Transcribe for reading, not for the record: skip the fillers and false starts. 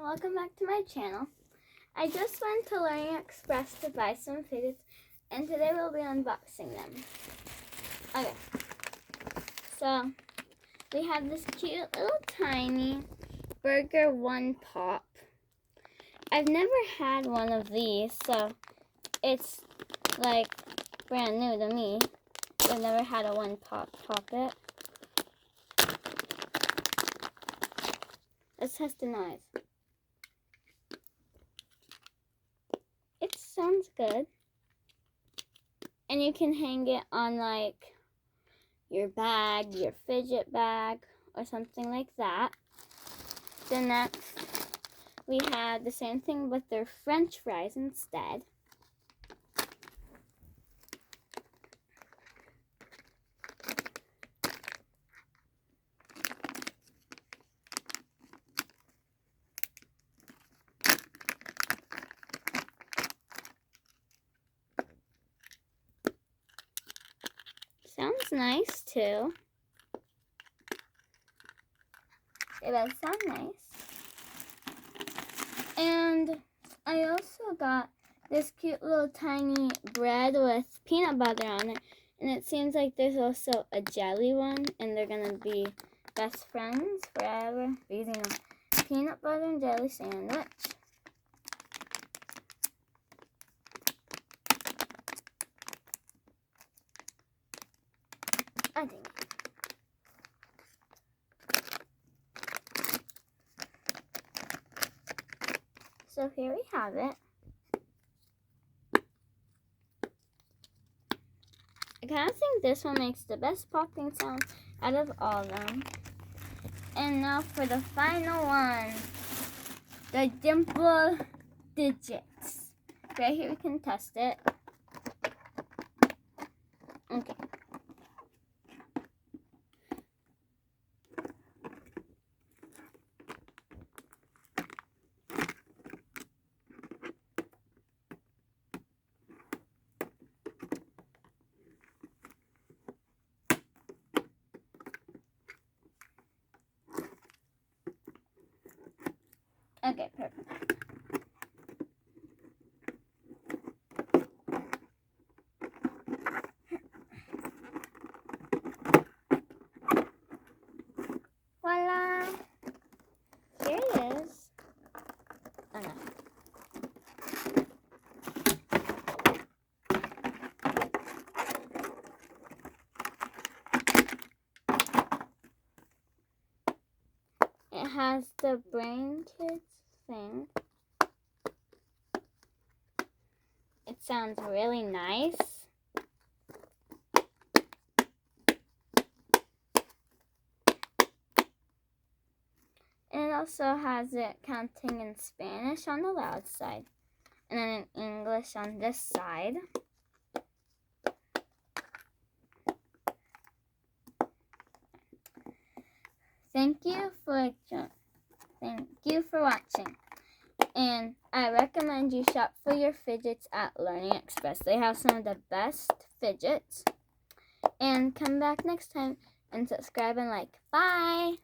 welcome back to my channel. I just went to Learning Express to buy some fidgets, and today we'll be unboxing them. Okay, so we have this cute little tiny burger one pop. I've never had one of these, so it's like brand new to me. I've never had a one pop it. Let's test the noise. It sounds good. And you can hang it on like your bag, your fidget bag, or something like that. Then next, we have the same thing, but they're French fries instead. Sounds nice too. It does sound nice. And I also got this cute little tiny bread with peanut butter on it. And it seems like there's also a jelly one, and they're gonna be best friends forever. Using a peanut butter and jelly sandwich. I think. So here we have it. I kind of think this one makes the best popping sound out of all of them. And now for the final one, the dimple digits. Right here we can test it. Okay. Okay, perfect. Voila! Here it is. Oh no. It has the Brain Kids thing. It sounds really nice. And it also has it counting in Spanish on the loud side, and then in English on this side. Thank you for watching. And I recommend you shop for your fidgets at Learning Express. They have some of the best fidgets. And come back next time and subscribe and like. Bye!